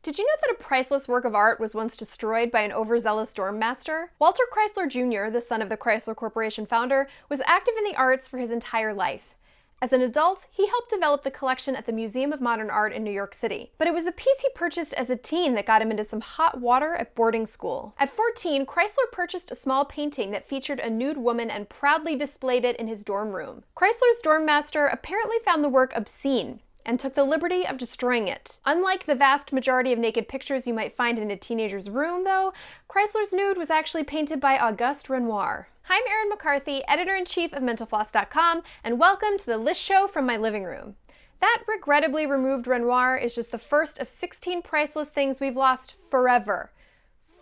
Did you know that a priceless work of art was once destroyed by an overzealous storm master? Walter Chrysler Jr., the son of the Chrysler Corporation founder, was active in the arts for his entire life. As an adult, he helped develop the collection at the Museum of Modern Art in New York City. But it was a piece he purchased as a teen that got him into some hot water at boarding school. At 14, Chrysler purchased a small painting that featured a nude woman and proudly displayed it in his dorm room. Chrysler's dorm master apparently found the work obscene and took the liberty of destroying it. Unlike the vast majority of naked pictures you might find in a teenager's room, though, Chrysler's nude was actually painted by Auguste Renoir. Hi, I'm Erin McCarthy, editor-in-chief of MentalFloss.com, and welcome to the List Show from my living room. That regrettably removed Renoir is just the first of 16 priceless things we've lost forever.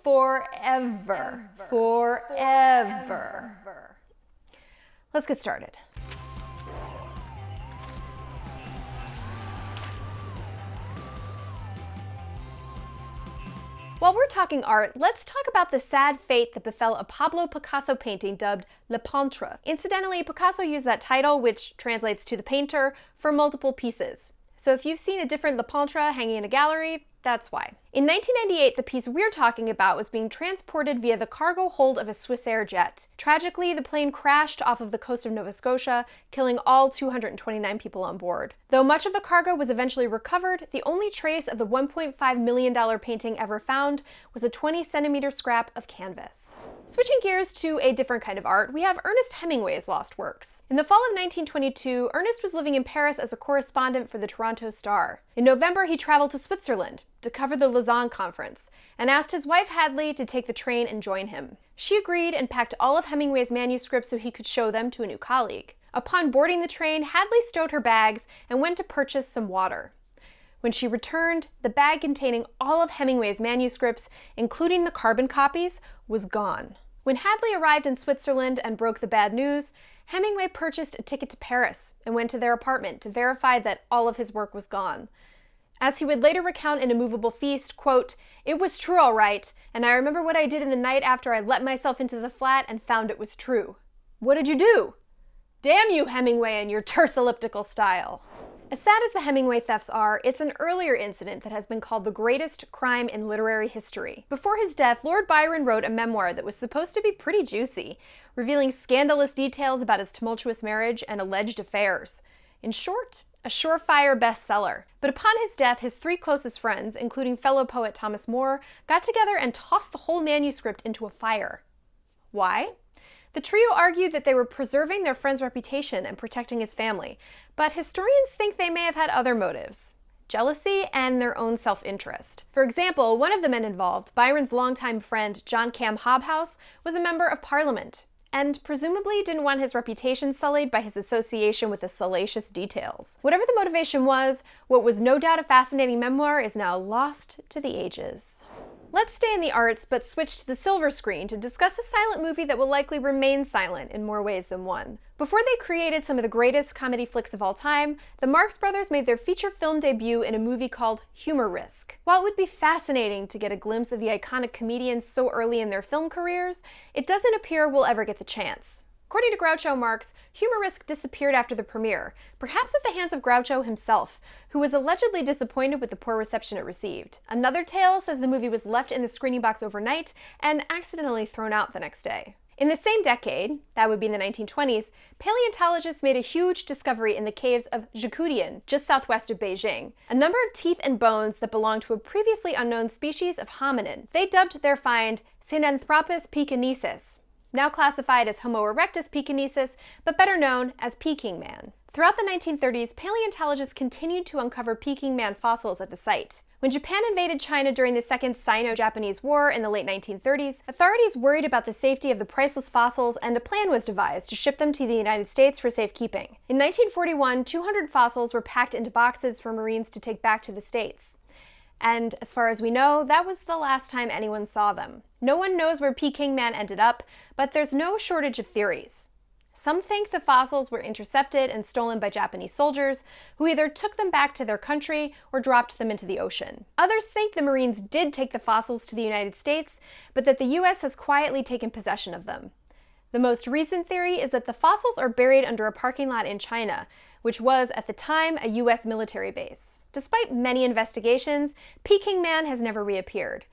Forever. Let's get started. While we're talking art, let's talk about the sad fate that befell a Pablo Picasso painting dubbed Le Peintre. Incidentally, Picasso used that title, which translates to the painter, for multiple pieces. So if you've seen a different Le Peintre hanging in a gallery, that's why. In 1998, the piece we're talking about was being transported via the cargo hold of a Swissair jet. Tragically, the plane crashed off of the coast of Nova Scotia, killing all 229 people on board. Though much of the cargo was eventually recovered, the only trace of the $1.5 million painting ever found was a 20-centimeter scrap of canvas. Switching gears to a different kind of art, we have Ernest Hemingway's lost works. In the fall of 1922, Ernest was living in Paris as a correspondent for the Toronto Star. In November, he traveled to Switzerland to cover the Lausanne conference and asked his wife Hadley to take the train and join him. She agreed and packed all of Hemingway's manuscripts so he could show them to a new colleague. Upon boarding the train, Hadley stowed her bags and went to purchase some water. When she returned, the bag containing all of Hemingway's manuscripts, including the carbon copies, was gone. When Hadley arrived in Switzerland and broke the bad news, Hemingway purchased a ticket to Paris and went to their apartment to verify that all of his work was gone. As he would later recount in A Movable Feast, quote, "It was true all right, and I remember what I did in the night after I let myself into the flat and found it was true." "What did you do?" "Damn you, Hemingway, and your terse elliptical style." As sad as the Hemingway thefts are, it's an earlier incident that has been called the greatest crime in literary history. Before his death, Lord Byron wrote a memoir that was supposed to be pretty juicy, revealing scandalous details about his tumultuous marriage and alleged affairs. In short, a surefire bestseller. But upon his death, his three closest friends, including fellow poet Thomas More, got together and tossed the whole manuscript into a fire. Why? The trio argued that they were preserving their friend's reputation and protecting his family, but historians think they may have had other motives: jealousy and their own self-interest. For example, one of the men involved, Byron's longtime friend John Cam Hobhouse, was a member of Parliament, and presumably didn't want his reputation sullied by his association with the salacious details. Whatever the motivation was, what was no doubt a fascinating memoir is now lost to the ages. Let's stay in the arts, but switch to the silver screen to discuss a silent movie that will likely remain silent in more ways than one. Before they created some of the greatest comedy flicks of all time, the Marx Brothers made their feature film debut in a movie called Humor Risk. While it would be fascinating to get a glimpse of the iconic comedians so early in their film careers, it doesn't appear we'll ever get the chance. According to Groucho Marx, Humor Risk disappeared after the premiere, perhaps at the hands of Groucho himself, who was allegedly disappointed with the poor reception it received. Another tale says the movie was left in the screening box overnight and accidentally thrown out the next day. In the same decade, that would be in the 1920s, paleontologists made a huge discovery in the caves of Zhoukoudian, just southwest of Beijing. A number of teeth and bones that belonged to a previously unknown species of hominin. They dubbed their find Sinanthropus pekinensis, now classified as Homo erectus pekinensis, but better known as Peking Man. Throughout the 1930s, paleontologists continued to uncover Peking Man fossils at the site. When Japan invaded China during the Second Sino-Japanese War in the late 1930s, authorities worried about the safety of the priceless fossils, and a plan was devised to ship them to the United States for safekeeping. In 1941, 200 fossils were packed into boxes for Marines to take back to the States. And as far as we know, that was the last time anyone saw them. No one knows where Peking Man ended up, but there's no shortage of theories. Some think the fossils were intercepted and stolen by Japanese soldiers, who either took them back to their country or dropped them into the ocean. Others think the Marines did take the fossils to the United States, but that the US has quietly taken possession of them. The most recent theory is that the fossils are buried under a parking lot in China, which was, at the time, a US military base. Despite many investigations, Peking Man has never reappeared.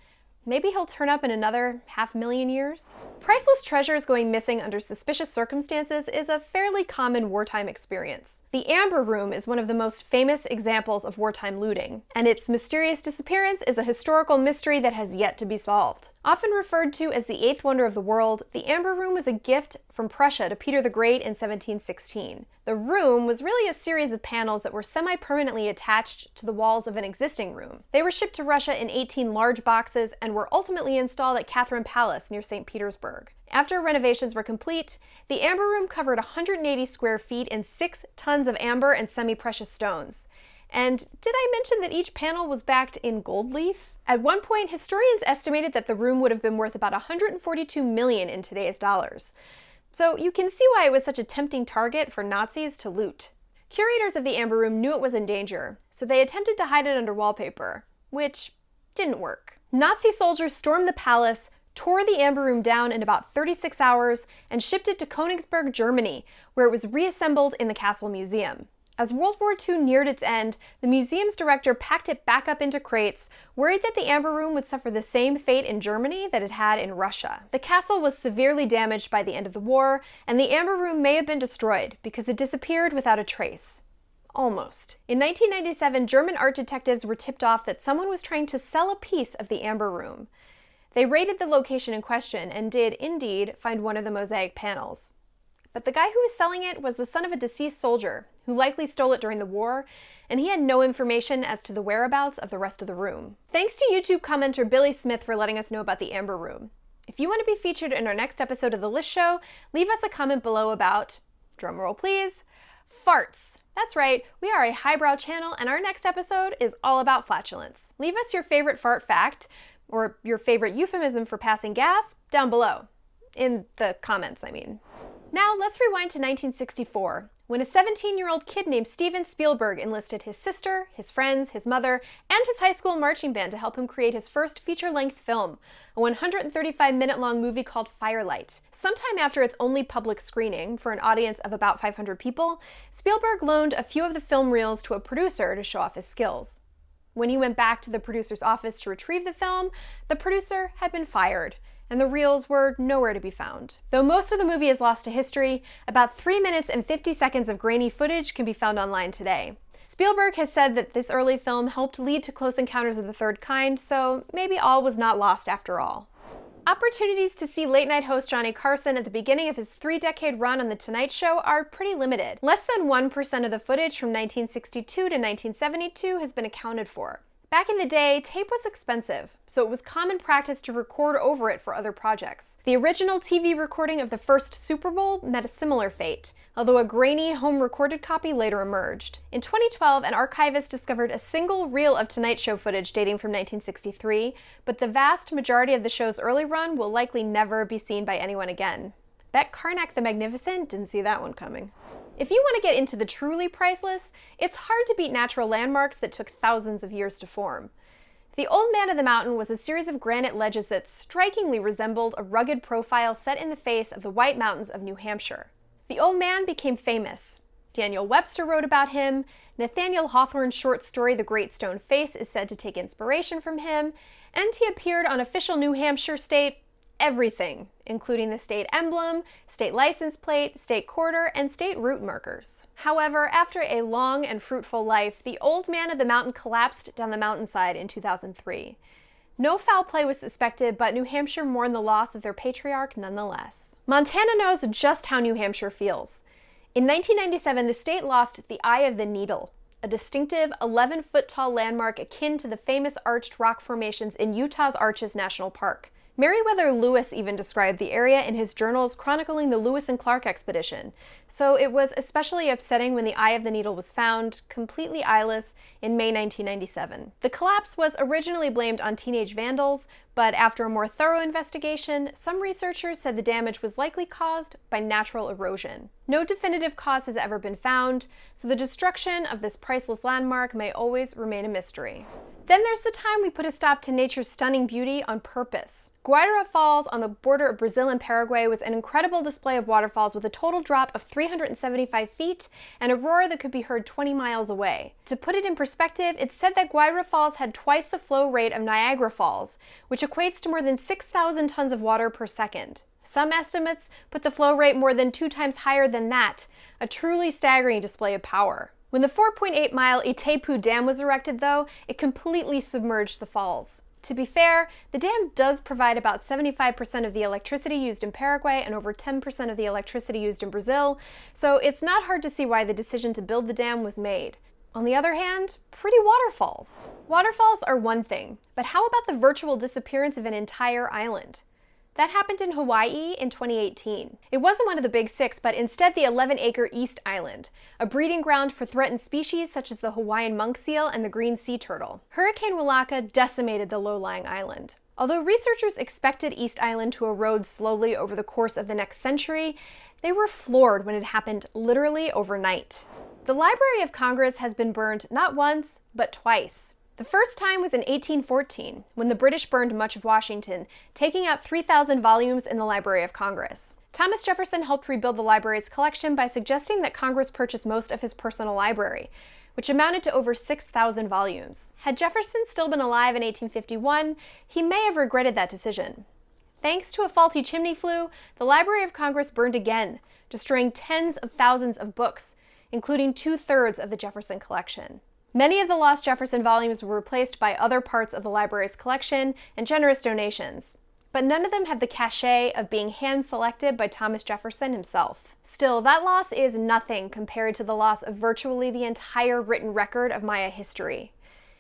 Maybe he'll turn up in another 500,000 years? Priceless treasures going missing under suspicious circumstances is a fairly common wartime experience. The Amber Room is one of the most famous examples of wartime looting, and its mysterious disappearance is a historical mystery that has yet to be solved. Often referred to as the eighth wonder of the world, the Amber Room was a gift from Prussia to Peter the Great in 1716. The room was really a series of panels that were semi-permanently attached to the walls of an existing room. They were shipped to Russia in 18 large boxes and were ultimately installed at Catherine Palace near St. Petersburg. After renovations were complete, the Amber Room covered 180 square feet and 6 tons of amber and semi-precious stones. And did I mention that each panel was backed in gold leaf? At one point, historians estimated that the room would have been worth about $142 million in today's dollars. So you can see why it was such a tempting target for Nazis to loot. Curators of the Amber Room knew it was in danger, so they attempted to hide it under wallpaper, which didn't work. Nazi soldiers stormed the palace, tore the Amber Room down in about 36 hours, and shipped it to Königsberg, Germany, where it was reassembled in the Castle Museum. As World War II neared its end, the museum's director packed it back up into crates, worried that the Amber Room would suffer the same fate in Germany that it had in Russia. The castle was severely damaged by the end of the war, and the Amber Room may have been destroyed because it disappeared without a trace. Almost. In 1997, German art detectives were tipped off that someone was trying to sell a piece of the Amber Room. They raided the location in question and did, indeed, find one of the mosaic panels. But the guy who was selling it was the son of a deceased soldier, who likely stole it during the war, and he had no information as to the whereabouts of the rest of the room. Thanks to YouTube commenter Billy Smith for letting us know about the Amber Room. If you want to be featured in our next episode of The List Show, leave us a comment below about, drumroll please, farts. That's right, we are a highbrow channel, and our next episode is all about flatulence. Leave us your favorite fart fact, or your favorite euphemism for passing gas, down below. In the comments, I mean. Now, let's rewind to 1964, when a 17-year-old kid named Steven Spielberg enlisted his sister, his friends, his mother, and his high school marching band to help him create his first feature-length film, a 135-minute-long movie called Firelight. Sometime after its only public screening, for an audience of about 500 people, Spielberg loaned a few of the film reels to a producer to show off his skills. When he went back to the producer's office to retrieve the film, the producer had been fired, and the reels were nowhere to be found. Though most of the movie is lost to history, about 3 minutes and 50 seconds of grainy footage can be found online today. Spielberg has said that this early film helped lead to Close Encounters of the Third Kind, so maybe all was not lost after all. Opportunities to see late-night host Johnny Carson at the beginning of his 3-decade run on The Tonight Show are pretty limited. Less than 1% of the footage from 1962 to 1972 has been accounted for. Back in the day, tape was expensive, so it was common practice to record over it for other projects. The original TV recording of the first Super Bowl met a similar fate, although a grainy, home-recorded copy later emerged. In 2012, an archivist discovered a single reel of Tonight Show footage dating from 1963, but the vast majority of the show's early run will likely never be seen by anyone again. Bet Karnak the Magnificent didn't see that one coming. If you want to get into the truly priceless, it's hard to beat natural landmarks that took thousands of years to form. The Old Man of the Mountain was a series of granite ledges that strikingly resembled a rugged profile set in the face of the White Mountains of New Hampshire. The Old Man became famous. Daniel Webster wrote about him, Nathaniel Hawthorne's short story The Great Stone Face is said to take inspiration from him, and he appeared on official New Hampshire state everything, including the state emblem, state license plate, state quarter, and state route markers. However, after a long and fruitful life, the Old Man of the Mountain collapsed down the mountainside in 2003. No foul play was suspected, but New Hampshire mourned the loss of their patriarch nonetheless. Montana knows just how New Hampshire feels. In 1997, the state lost the Eye of the Needle, a distinctive 11-foot-tall landmark akin to the famous arched rock formations in Utah's Arches National Park. Meriwether Lewis even described the area in his journals chronicling the Lewis and Clark expedition, so it was especially upsetting when the Eye of the Needle was found, completely eyeless, in May 1997. The collapse was originally blamed on teenage vandals, but after a more thorough investigation, some researchers said the damage was likely caused by natural erosion. No definitive cause has ever been found, so the destruction of this priceless landmark may always remain a mystery. Then there's the time we put a stop to nature's stunning beauty on purpose. Waterfalls on the border of Brazil and Paraguay was an incredible display of waterfalls with a total drop of 375 feet and a roar that could be heard 20 miles away. To put it in perspective, it's said that Guaira Falls had twice the flow rate of Niagara Falls, which equates to more than 6,000 tons of water per second. Some estimates put the flow rate more than 2 times higher than that, a truly staggering display of power. When the 4.8-mile Itaipu Dam was erected, though, it completely submerged the falls. To be fair, the dam does provide about 75% of the electricity used in Paraguay and over 10% of the electricity used in Brazil, so it's not hard to see why the decision to build the dam was made. On the other hand, pretty waterfalls. Waterfalls are one thing, but how about the virtual disappearance of an entire island? That happened in Hawaii in 2018. It wasn't one of the big 6, but instead the 11-acre East Island, a breeding ground for threatened species such as the Hawaiian monk seal and the green sea turtle. Hurricane Walaka decimated the low-lying island. Although researchers expected East Island to erode slowly over the course of the next century, they were floored when it happened literally overnight. The Library of Congress has been burned not once, but twice. The first time was in 1814, when the British burned much of Washington, taking out 3,000 volumes in the Library of Congress. Thomas Jefferson helped rebuild the library's collection by suggesting that Congress purchase most of his personal library, which amounted to over 6,000 volumes. Had Jefferson still been alive in 1851, he may have regretted that decision. Thanks to a faulty chimney flue, the Library of Congress burned again, destroying tens of thousands of books, including 2/3 of the Jefferson collection. Many of the lost Jefferson volumes were replaced by other parts of the library's collection and generous donations, but none of them have the cachet of being hand-selected by Thomas Jefferson himself. Still, that loss is nothing compared to the loss of virtually the entire written record of Maya history.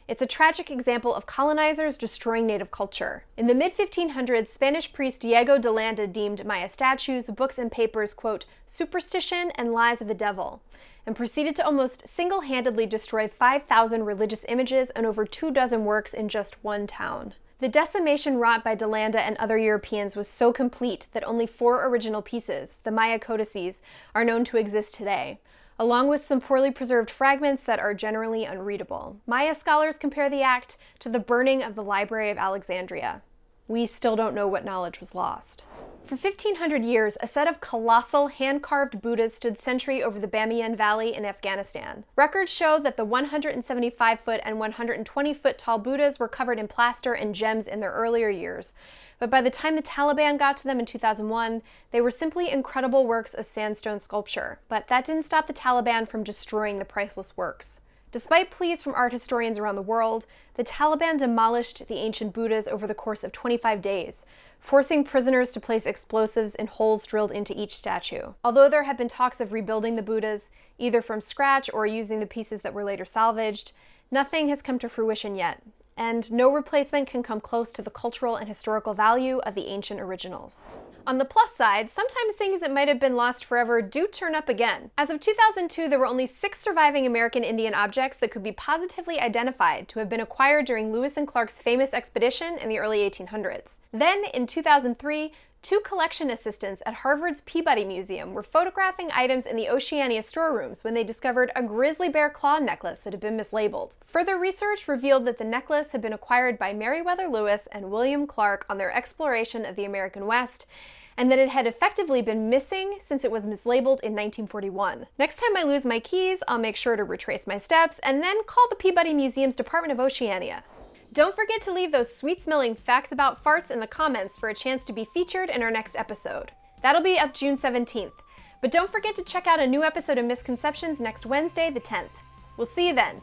It's a tragic example of colonizers destroying native culture. In the mid-1500s, Spanish priest Diego de Landa deemed Maya statues, books, and papers, quote, superstition and lies of the devil, and proceeded to almost single-handedly destroy 5,000 religious images and over 24 works in just one town. The decimation wrought by de Landa and other Europeans was so complete that only 4 original pieces, the Maya codices, are known to exist today, along with some poorly preserved fragments that are generally unreadable. Maya scholars compare the act to the burning of the Library of Alexandria. We still don't know what knowledge was lost. For 1,500 years, a set of colossal hand-carved Buddhas stood sentry over the Bamiyan Valley in Afghanistan. Records show that the 175-foot and 120-foot tall Buddhas were covered in plaster and gems in their earlier years, but by the time the Taliban got to them in 2001, they were simply incredible works of sandstone sculpture. But that didn't stop the Taliban from destroying the priceless works. Despite pleas from art historians around the world, the Taliban demolished the ancient Buddhas over the course of 25 days, forcing prisoners to place explosives in holes drilled into each statue. Although there have been talks of rebuilding the Buddhas, either from scratch or using the pieces that were later salvaged, nothing has come to fruition yet, and no replacement can come close to the cultural and historical value of the ancient originals. On the plus side, sometimes things that might have been lost forever do turn up again. As of 2002, there were only 6 surviving American Indian objects that could be positively identified to have been acquired during Lewis and Clark's famous expedition in the early 1800s. Then, in 2003, 2 collection assistants at Harvard's Peabody Museum were photographing items in the Oceania storerooms when they discovered a grizzly bear claw necklace that had been mislabeled. Further research revealed that the necklace had been acquired by Meriwether Lewis and William Clark on their exploration of the American West, and that it had effectively been missing since it was mislabeled in 1941. Next time I lose my keys, I'll make sure to retrace my steps and then call the Peabody Museum's Department of Oceania. Don't forget to leave those sweet-smelling facts about farts in the comments for a chance to be featured in our next episode. That'll be up June 17th. But don't forget to check out a new episode of Misconceptions next Wednesday, the 10th. We'll see you then.